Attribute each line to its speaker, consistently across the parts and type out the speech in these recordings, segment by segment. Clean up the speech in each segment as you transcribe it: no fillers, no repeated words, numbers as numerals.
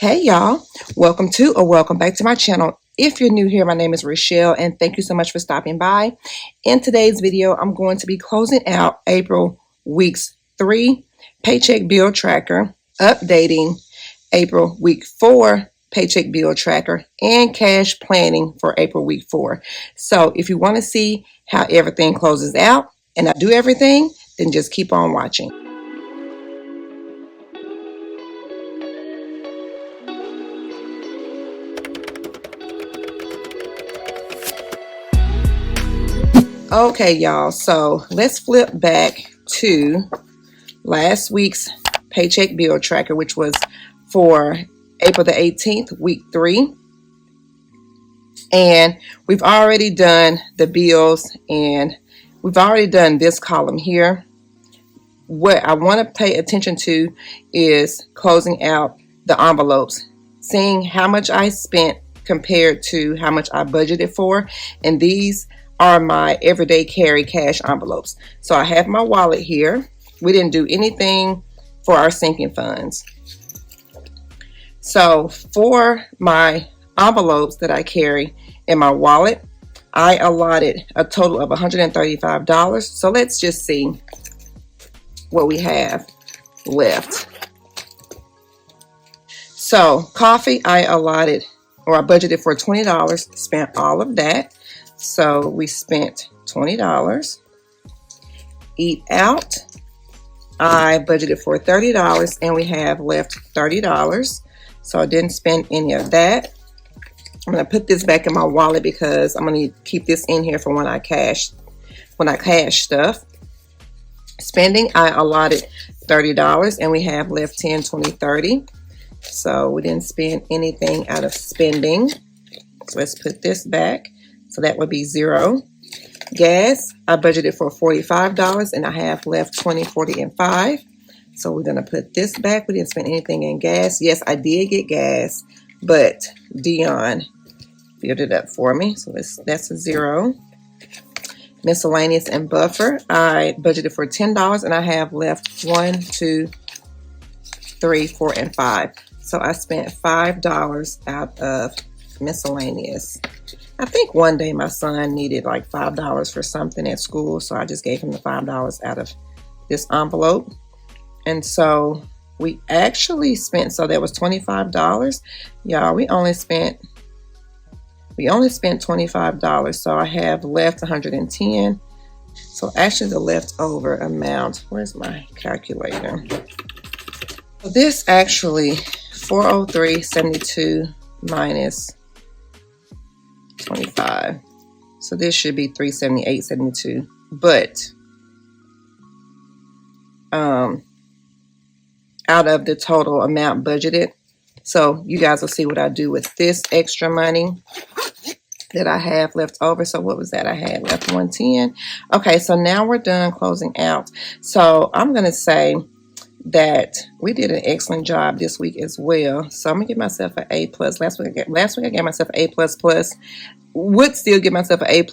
Speaker 1: Hey y'all, welcome to or welcome back to my channel. If you're new here, my name is Rochelle and thank you so much for stopping by. In today's video, I'm going to be closing out April weeks 3 paycheck bill tracker, updating April week 4 paycheck bill tracker, and cash planning for April week 4. So if you want to see how everything closes out and I do everything, then just keep on watching. Okay, y'all, so let's flip back to last week's paycheck bill tracker, which was for April the 18th, week 3. And we've already done the bills and we've already done this column here. What I want to pay attention to is closing out the envelopes, seeing how much I spent compared to how much I budgeted for. And these are my everyday carry cash envelopes. So I have my wallet here. We didn't do anything for our sinking funds. So for my envelopes that I carry in my wallet, I allotted a total of $135. So let's just see what we have left. So coffee, I allotted, or I budgeted for $20, spent all of that. So we spent $20. Eat out, I budgeted for $30 and we have left $30. So I didn't spend any of that. I'm going to put this back in my wallet because I'm going to keep this in here for when I cash stuff. Spending, I allotted $30 and we have left $10, $20, $30. So we didn't spend anything out of spending. So let's put this back. So that would be $0. Gas, I budgeted for $45 and I have left $20, $40, and $5. So we're going to put this back. We didn't spend anything in gas. Yes, I did get gas, but Dion filled it up for me. So that's a $0. Miscellaneous and buffer, I budgeted for $10 and I have left 1, 2, 3, 4, and 5. So I spent $5 out of miscellaneous. I think one day my son needed like $5 for something at school, so I just gave him the $5 out of this envelope. And so we actually spent, so that was $25. Y'all, we only spent $25, so I have left $110. So actually the leftover amount, where's my calculator? So this actually, 403.72 minus 25. So this should be 378.72. But out of the total amount budgeted. So you guys will see what I do with this extra money that I have left over. So what was that? I had left 110. Okay, so now we're done closing out. So I'm going to say that we did an excellent job this week as well. So I'm gonna give myself an A+. Last week I gave myself an A++. Would still give myself an A++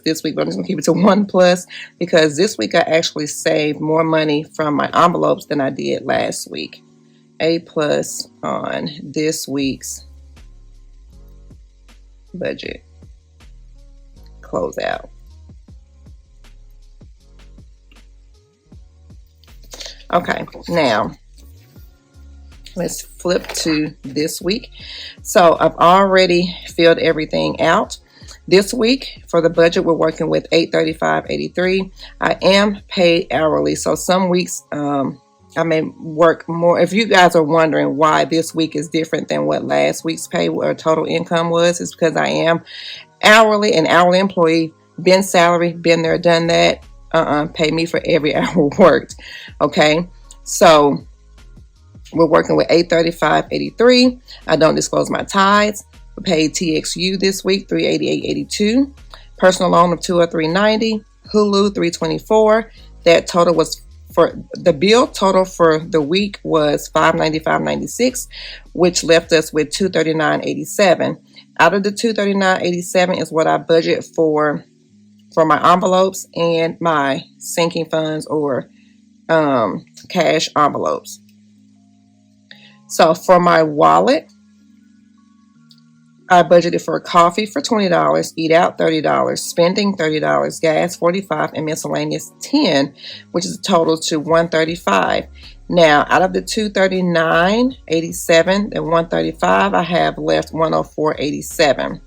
Speaker 1: this week, but I'm just gonna keep it to 1+ because this week I actually saved more money from my envelopes than I did last week. A+ on this week's budget closeout. Okay, now let's flip to this week. So I've already filled everything out. This week for the budget, we're working with $835.83. I am paid hourly, so some weeks I may work more. If you guys are wondering why this week is different than what last week's pay or total income was, it's because I am hourly, an hourly employee, been salary, been there, done that. Pay me for every hour worked. Okay, so we're working with $835.83. I don't disclose my tithes. We paid TXU this week $388.82. Personal loan of $203.90. Hulu $324. That total was for the bill total for the week was $595.96, which left us with $239.87. Out of the $239.87 is what I budget for my envelopes and my sinking funds or cash envelopes. So for my wallet, I budgeted for coffee for $20, eat out $30, spending $30, gas $45, and miscellaneous $10, which is a total to $135. Now, out of the $239.87 and $135, I have left $104.87.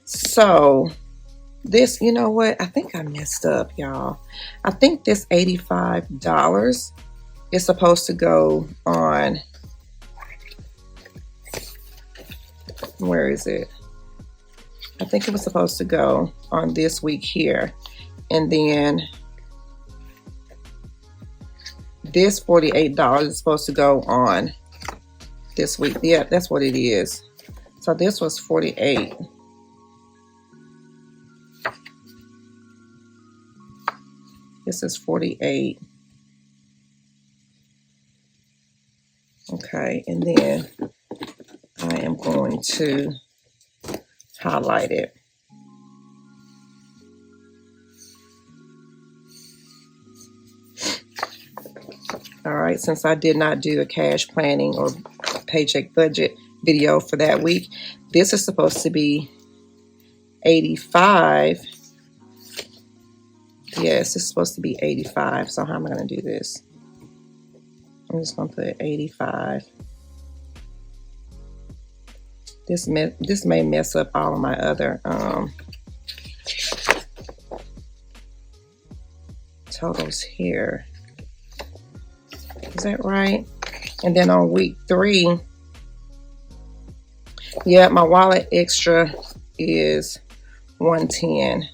Speaker 1: So this, you know what? I think I messed up, y'all. I think this $85 is supposed to go on. Where is it? I think it was supposed to go on this week here. And then this $48 is supposed to go on this week. Yeah, that's what it is. So this was 48. This is 48. Okay, and then I am going to highlight it. All right, since I did not do a cash planning or paycheck budget video for that week, this is supposed to be 85. Yes, it's supposed to be 85. So how am I going to do this? I'm just going to put 85. This may mess up all of my other totals here. Is that right? And then on week 3, yeah, my wallet extra is 110.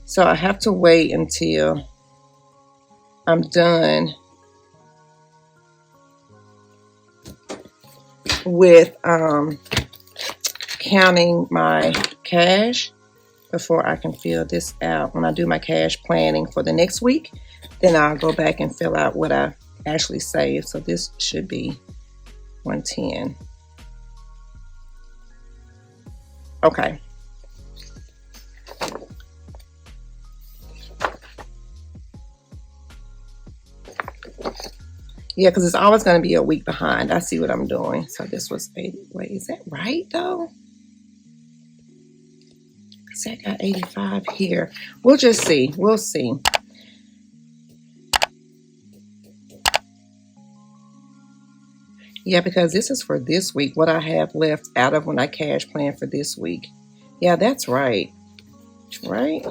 Speaker 1: So I have to wait until I'm done with counting my cash before I can fill this out. When I do my cash planning for the next week, then I'll go back and fill out what I actually saved. So this should be 110. Okay. Yeah, because it's always going to be a week behind. I see what I'm doing. So this was 80. Wait, is that right though? Because I got 85 here. We'll just see. We'll see. Yeah, because this is for this week. What I have left out of when I cash plan for this week. Yeah, that's right. Right?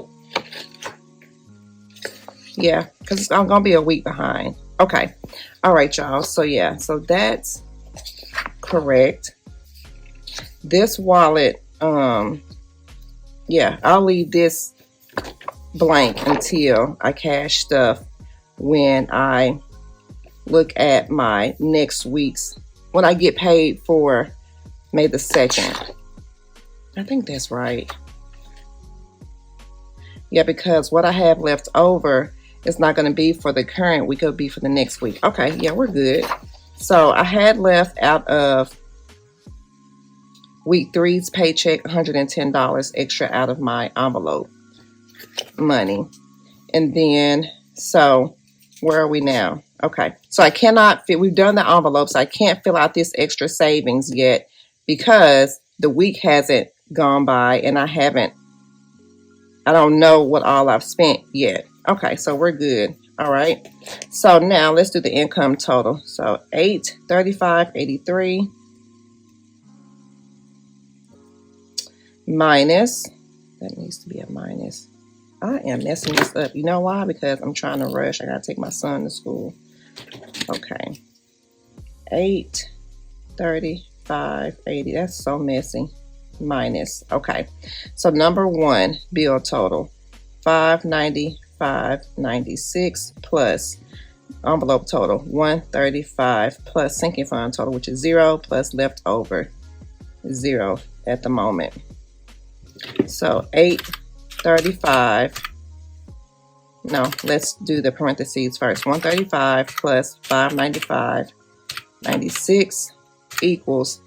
Speaker 1: Yeah, because I'm going to be a week behind. Okay. All right, y'all. So, yeah. So, that's correct. This wallet, yeah, I'll leave this blank until I cash stuff when I look at my next week's, when I get paid for May the 2nd. I think that's right. Yeah, because what I have left over is not going to be for the current week. It'll be for the next week. Okay, yeah, we're good. So I had left out of week 3's paycheck $110 extra out of my envelope money. And then, so where are we now? Okay, so I cannot fit, we've done the envelopes. I can't fill out this extra savings yet because the week hasn't gone by and I don't know what all I've spent yet. Okay, so we're good. All right. So now let's do the income total. So 835.83 minus, that needs to be a minus. I am messing this up. You know why? Because I'm trying to rush. I gotta take my son to school. Okay. 835.80. That's so messy. Minus. Okay. So number 1, bill total. $595.96 plus envelope total. $135 plus sinking fund total, which is 0 plus leftover 0 at the moment. So 835. No, let's do the parentheses first. 135 plus 595.96 equals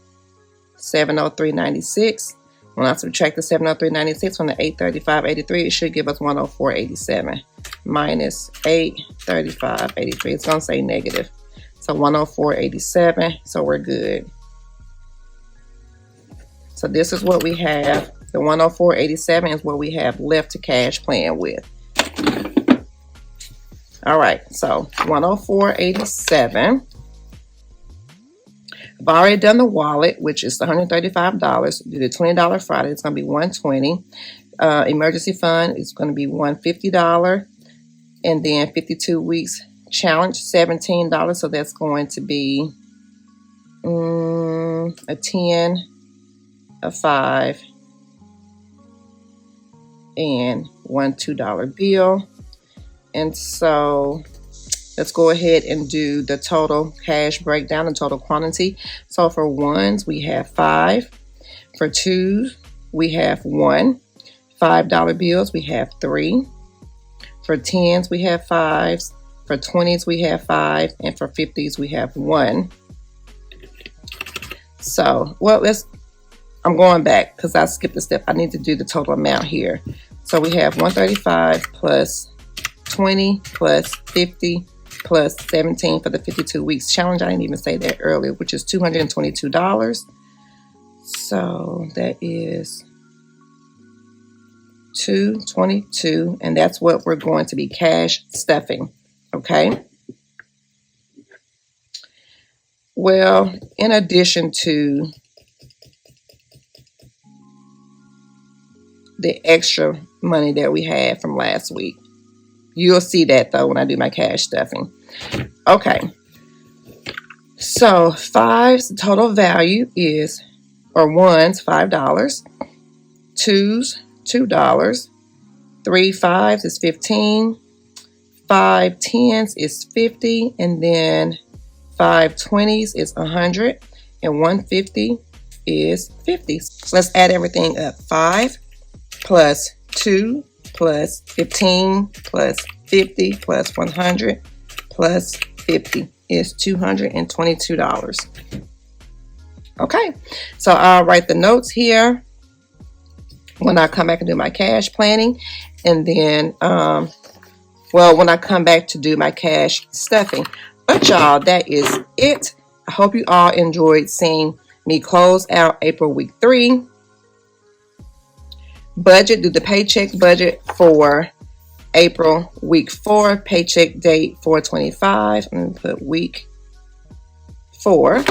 Speaker 1: 703.96. When I subtract the 703.96 from the 835.83, it should give us 104.87 minus 835.83. It's going to say negative. So 104.87. So we're good. So this is what we have. The 104.87 is what we have left to cash plan with. All right, so 104.87. I've already done the wallet, which is $135. Do the $20 Friday, it's going to be $120. Emergency fund is going to be $150. And then 52 weeks challenge, $17. So that's going to be a 10, a 5, and one $2 bill. And so let's go ahead and do the total cash breakdown and total quantity. So for ones, we have 5. For twos, we have 1. $5 bills, we have 3. For 10s, we have 5s. For 20s, we have 5. And for 50s, we have 1. So, well, I'm going back because I skipped a step. I need to do the total amount here. So we have 135 plus 20 plus 50 plus 17 for the 52 weeks challenge. I didn't even say that earlier, which is $222. So that is $222, and that's what we're going to be cash stuffing. Okay. Well, in addition to the extra money that we had from last week, you'll see that though when I do my cash stuffing. Okay. So 5's total value is, or 1's $5, 2's $2, 3 5's is 15, 5 10's is 50, and then 5 20's is 100, and 150 is 50. So let's add everything up. 5 plus 2 plus 15 plus 50 plus 100 plus 50 is $222. Okay, so I'll write the notes here when I come back and do my cash planning, and then well, when I come back to do my cash stuffing. But y'all, that is it. I hope you all enjoyed seeing me close out April week 3. Budget, do the paycheck budget for April week 4, paycheck date 4/25. I'm going to put week 4,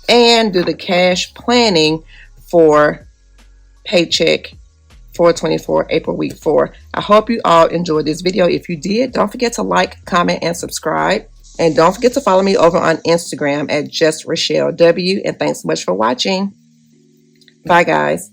Speaker 1: and do the cash planning for paycheck 4/24, April week 4. I hope you all enjoyed this video. If you did, don't forget to like, comment, and subscribe. And don't forget to follow me over on Instagram at JustRachelleW. And thanks so much for watching. Bye, guys.